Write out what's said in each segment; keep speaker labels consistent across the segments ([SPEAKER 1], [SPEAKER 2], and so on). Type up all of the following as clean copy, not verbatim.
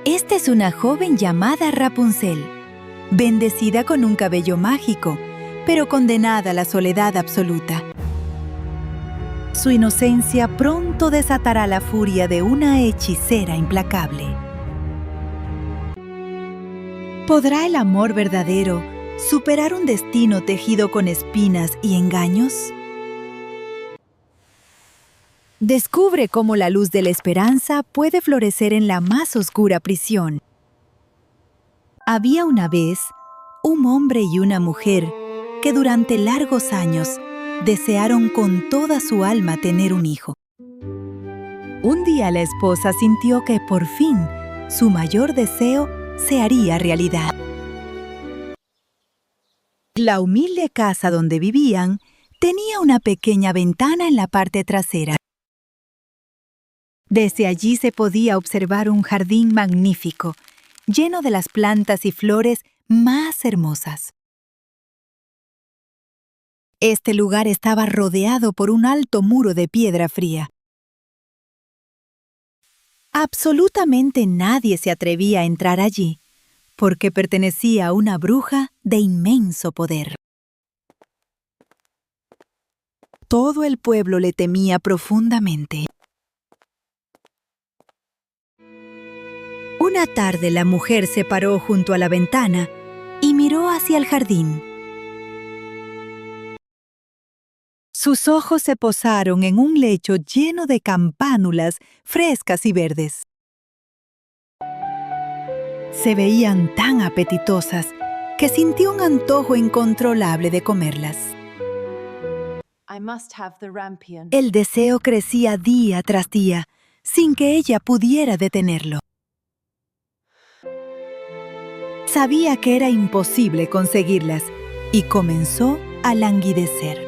[SPEAKER 1] Esta es una joven llamada Rapunzel, bendecida con un cabello mágico, pero condenada a la soledad absoluta. Su inocencia pronto desatará la furia de una hechicera implacable. ¿Podrá el amor verdadero superar un destino tejido con espinas y engaños? Descubre cómo la luz de la esperanza puede florecer en la más oscura prisión. Había una vez un hombre y una mujer que durante largos años desearon con toda su alma tener un hijo. Un día la esposa sintió que por fin su mayor deseo se haría realidad. La humilde casa donde vivían tenía una pequeña ventana en la parte trasera. Desde allí se podía observar un jardín magnífico, lleno de las plantas y flores más hermosas. Este lugar estaba rodeado por un alto muro de piedra fría. Absolutamente nadie se atrevía a entrar allí, porque pertenecía a una bruja de inmenso poder. Todo el pueblo le temía profundamente. Una tarde la mujer se paró junto a la ventana y miró hacia el jardín. Sus ojos se posaron en un lecho lleno de campánulas frescas y verdes. Se veían tan apetitosas que sintió un antojo incontrolable de comerlas. El deseo crecía día tras día, sin que ella pudiera detenerlo. Sabía que era imposible conseguirlas y comenzó a languidecer.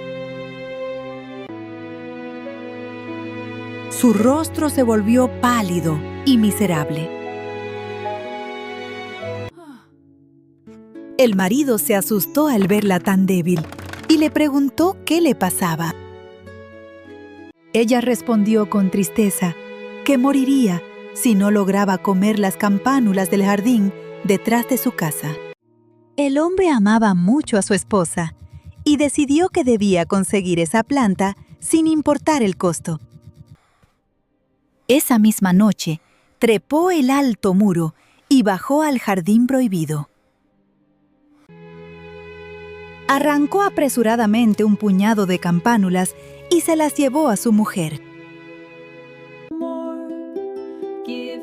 [SPEAKER 1] Su rostro se volvió pálido y miserable. El marido se asustó al verla tan débil y le preguntó qué le pasaba. Ella respondió con tristeza que moriría si no lograba comer las campánulas del jardín detrás de su casa. El hombre amaba mucho a su esposa y decidió que debía conseguir esa planta sin importar el costo. Esa misma noche, trepó el alto muro y bajó al jardín prohibido. Arrancó apresuradamente un puñado de campánulas y se las llevó a su mujer.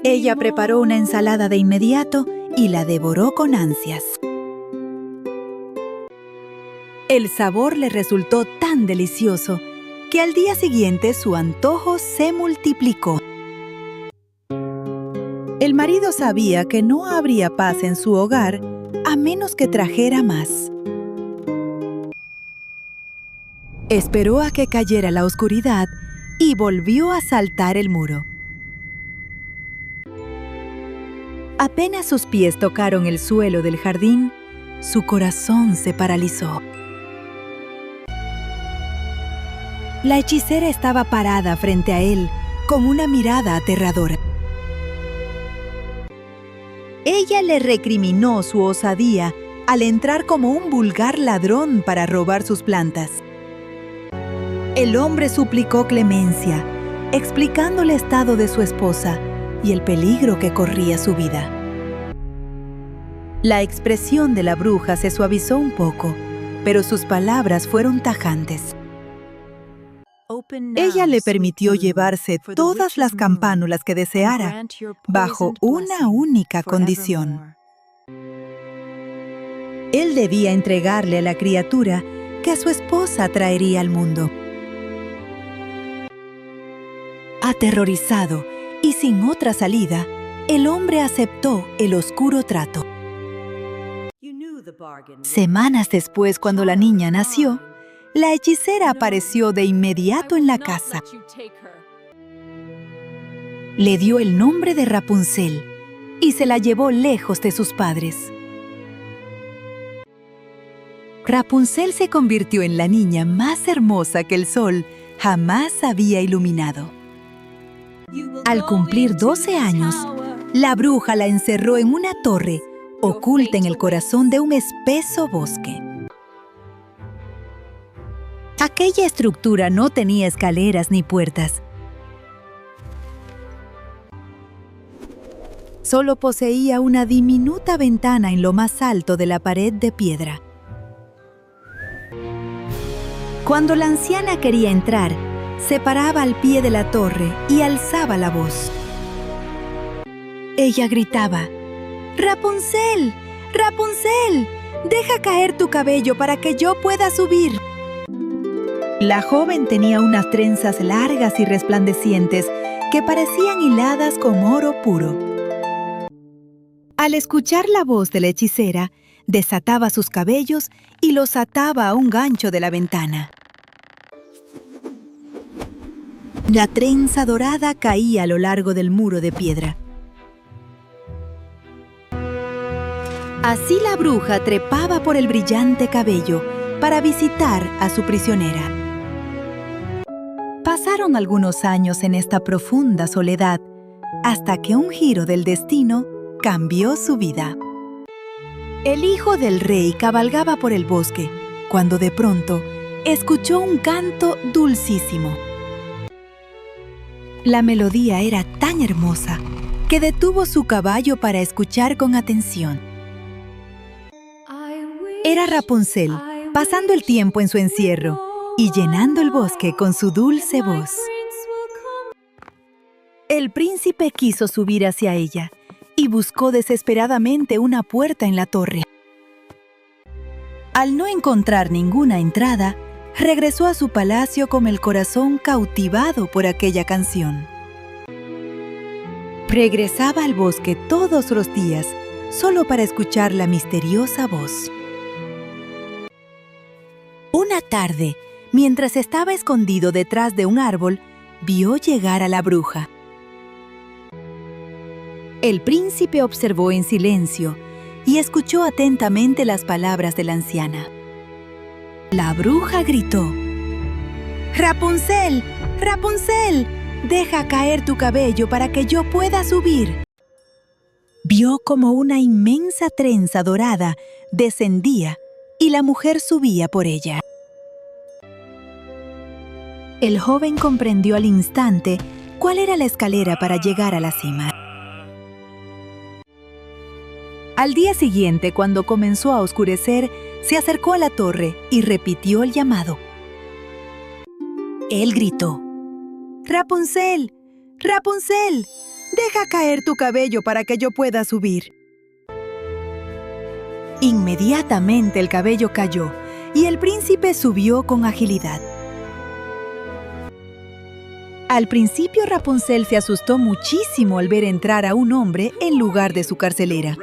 [SPEAKER 1] Ella preparó una ensalada de inmediato y la devoró con ansias. El sabor le resultó tan delicioso que al día siguiente su antojo se multiplicó. El marido sabía que no habría paz en su hogar a menos que trajera más. Esperó a que cayera la oscuridad y volvió a saltar el muro. Apenas sus pies tocaron el suelo del jardín, su corazón se paralizó. La hechicera estaba parada frente a él con una mirada aterradora. Ella le recriminó su osadía al entrar como un vulgar ladrón para robar sus plantas. El hombre suplicó clemencia, explicando el estado de su esposa y el peligro que corría su vida. La expresión de la bruja se suavizó un poco, pero sus palabras fueron tajantes. Ella le permitió llevarse todas las campánulas que deseara, bajo una única condición. Él debía entregarle a la criatura que a su esposa traería al mundo. Aterrorizado y sin otra salida, el hombre aceptó el oscuro trato. Semanas después, cuando la niña nació, la hechicera apareció de inmediato en la casa. Le dio el nombre de Rapunzel y se la llevó lejos de sus padres. Rapunzel se convirtió en la niña más hermosa que el sol jamás había iluminado. Al cumplir 12 años, La bruja la encerró en una torre, oculta en el corazón de un espeso bosque. Aquella estructura no tenía escaleras ni puertas. Solo poseía una diminuta ventana en lo más alto de la pared de piedra. Cuando la anciana quería entrar, se paraba al pie de la torre y alzaba la voz. Ella gritaba: «¡Rapunzel! ¡Rapunzel! ¡Deja caer tu cabello para que yo pueda subir!». La joven tenía unas trenzas largas y resplandecientes que parecían hiladas con oro puro. Al escuchar la voz de la hechicera, desataba sus cabellos y los ataba a un gancho de la ventana. La trenza dorada caía a lo largo del muro de piedra. Así la bruja trepaba por el brillante cabello para visitar a su prisionera. Pasaron algunos años en esta profunda soledad, hasta que un giro del destino cambió su vida. El hijo del rey cabalgaba por el bosque, cuando de pronto escuchó un canto dulcísimo. La melodía era tan hermosa que detuvo su caballo para escuchar con atención. Era Rapunzel, pasando el tiempo en su encierro y llenando el bosque con su dulce voz. El príncipe quiso subir hacia ella y buscó desesperadamente una puerta en la torre. Al no encontrar ninguna entrada, regresó a su palacio con el corazón cautivado por aquella canción. Regresaba al bosque todos los días, solo para escuchar la misteriosa voz. Una tarde, mientras estaba escondido detrás de un árbol, vio llegar a la bruja. El príncipe observó en silencio y escuchó atentamente las palabras de la anciana. La bruja gritó: «Rapunzel, Rapunzel, deja caer tu cabello para que yo pueda subir». Vio como una inmensa trenza dorada descendía y la mujer subía por ella. El joven comprendió al instante cuál era la escalera para llegar a la cima. Al día siguiente, cuando comenzó a oscurecer, se acercó a la torre y repitió el llamado. Él gritó: «Rapunzel, Rapunzel, deja caer tu cabello para que yo pueda subir». Inmediatamente el cabello cayó y el príncipe subió con agilidad. Al principio Rapunzel se asustó muchísimo al ver entrar a un hombre en lugar de su carcelera.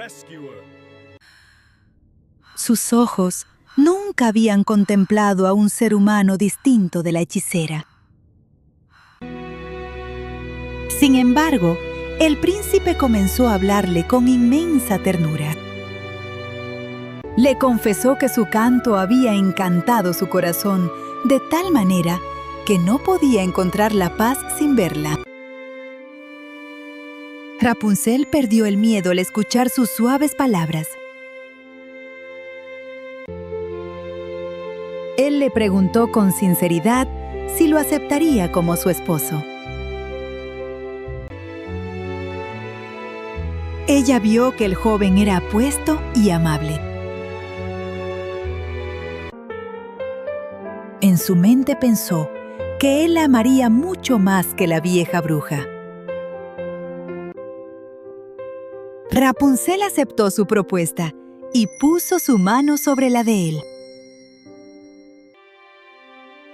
[SPEAKER 1] Sus ojos nunca habían contemplado a un ser humano distinto de la hechicera. Sin embargo, el príncipe comenzó a hablarle con inmensa ternura. Le confesó que su canto había encantado su corazón de tal manera que no podía encontrar la paz sin verla. Rapunzel perdió el miedo al escuchar sus suaves palabras. Él le preguntó con sinceridad si lo aceptaría como su esposo. Ella vio que el joven era apuesto y amable. En su mente pensó que él la amaría mucho más que la vieja bruja. Rapunzel aceptó su propuesta y puso su mano sobre la de él.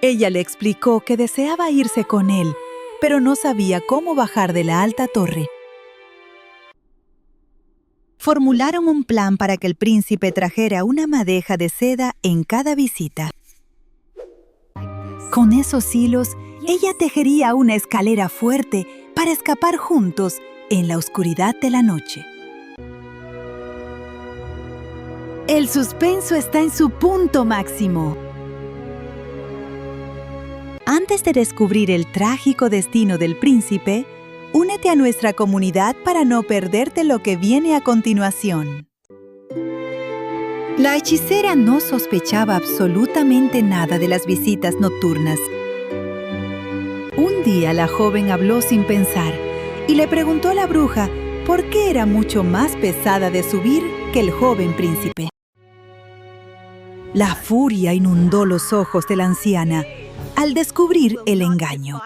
[SPEAKER 1] Ella le explicó que deseaba irse con él, pero no sabía cómo bajar de la alta torre. Formularon un plan para que el príncipe trajera una madeja de seda en cada visita. Con esos hilos, ella tejería una escalera fuerte para escapar juntos en la oscuridad de la noche. El suspenso está en su punto máximo. Antes de descubrir el trágico destino del príncipe, Únete a nuestra comunidad para no perderte lo que viene a continuación. La hechicera no sospechaba absolutamente nada de las visitas nocturnas. Un día la joven habló sin pensar y le preguntó a la bruja por qué era mucho más pesada de subir que el joven príncipe. La furia inundó los ojos de la anciana al descubrir el engaño.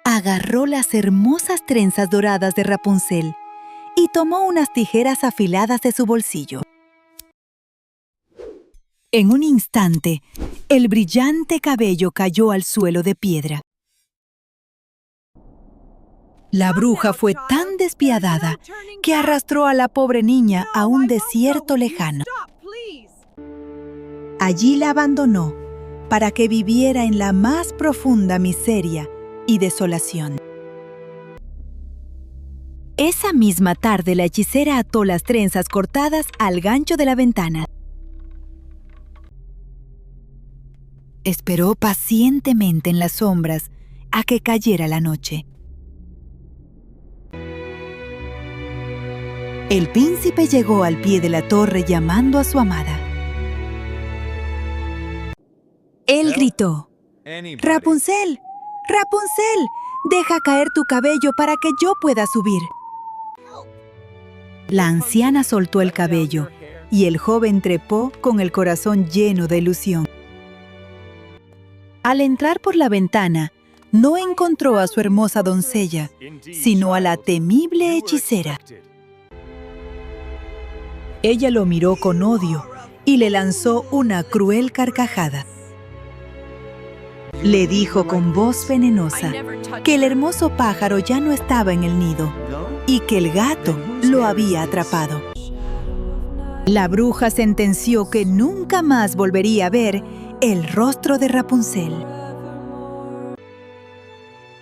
[SPEAKER 1] Agarró las hermosas trenzas doradas de Rapunzel y tomó unas tijeras afiladas de su bolsillo. En un instante, el brillante cabello cayó al suelo de piedra. La bruja fue tan despiadada que arrastró a la pobre niña a un desierto lejano. Allí la abandonó para que viviera en la más profunda miseria y desolación. Esa misma tarde la hechicera ató las trenzas cortadas al gancho de la ventana. Esperó pacientemente en las sombras a que cayera la noche. El príncipe llegó al pie de la torre llamando a su amada. Él gritó: «Rapunzel, Rapunzel, deja caer tu cabello para que yo pueda subir». La anciana soltó el cabello y el joven trepó con el corazón lleno de ilusión. Al entrar por la ventana, no encontró a su hermosa doncella, sino a la temible hechicera. Ella lo miró con odio y le lanzó una cruel carcajada. Le dijo con voz venenosa que el hermoso pájaro ya no estaba en el nido y que el gato lo había atrapado. La bruja sentenció que nunca más volvería a ver el rostro de Rapunzel.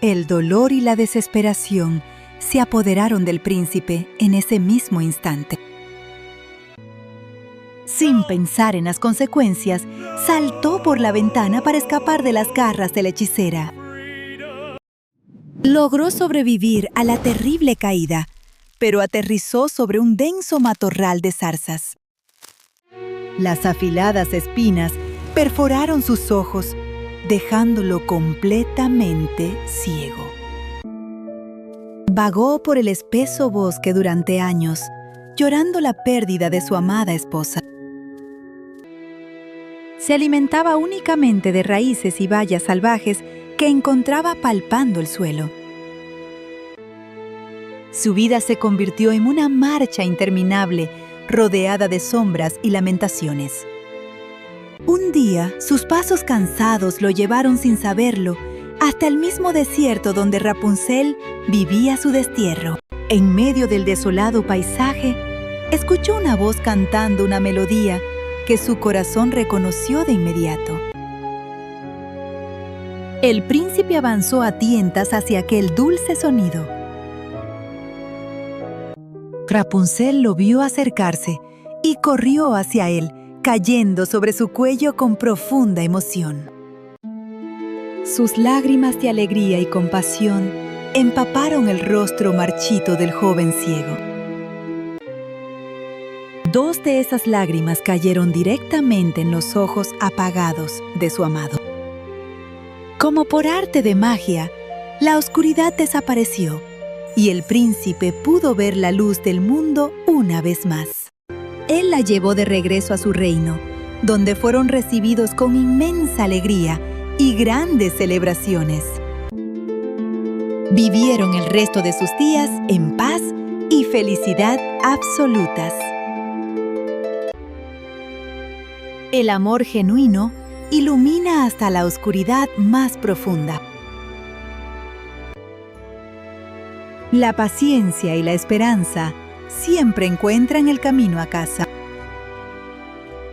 [SPEAKER 1] El dolor y la desesperación se apoderaron del príncipe en ese mismo instante. Sin pensar en las consecuencias, saltó por la ventana para escapar de las garras de la hechicera. Logró sobrevivir a la terrible caída, pero aterrizó sobre un denso matorral de zarzas. Las afiladas espinas perforaron sus ojos, dejándolo completamente ciego. Vagó por el espeso bosque durante años, llorando la pérdida de su amada esposa. Se alimentaba únicamente de raíces y bayas salvajes que encontraba palpando el suelo. Su vida se convirtió en una marcha interminable, rodeada de sombras y lamentaciones. Un día, sus pasos cansados lo llevaron sin saberlo hasta el mismo desierto donde Rapunzel vivía su destierro. En medio del desolado paisaje, escuchó una voz cantando una melodía que su corazón reconoció de inmediato. El príncipe avanzó a tientas hacia aquel dulce sonido. Rapunzel lo vio acercarse y corrió hacia él, cayendo sobre su cuello con profunda emoción. Sus lágrimas de alegría y compasión empaparon el rostro marchito del joven ciego. Dos de esas lágrimas cayeron directamente en los ojos apagados de su amado. Como por arte de magia, la oscuridad desapareció y el príncipe pudo ver la luz del mundo una vez más. Él la llevó de regreso a su reino, donde fueron recibidos con inmensa alegría y grandes celebraciones. Vivieron el resto de sus días en paz y felicidad absolutas. El amor genuino ilumina hasta la oscuridad más profunda. La paciencia y la esperanza siempre encuentran el camino a casa.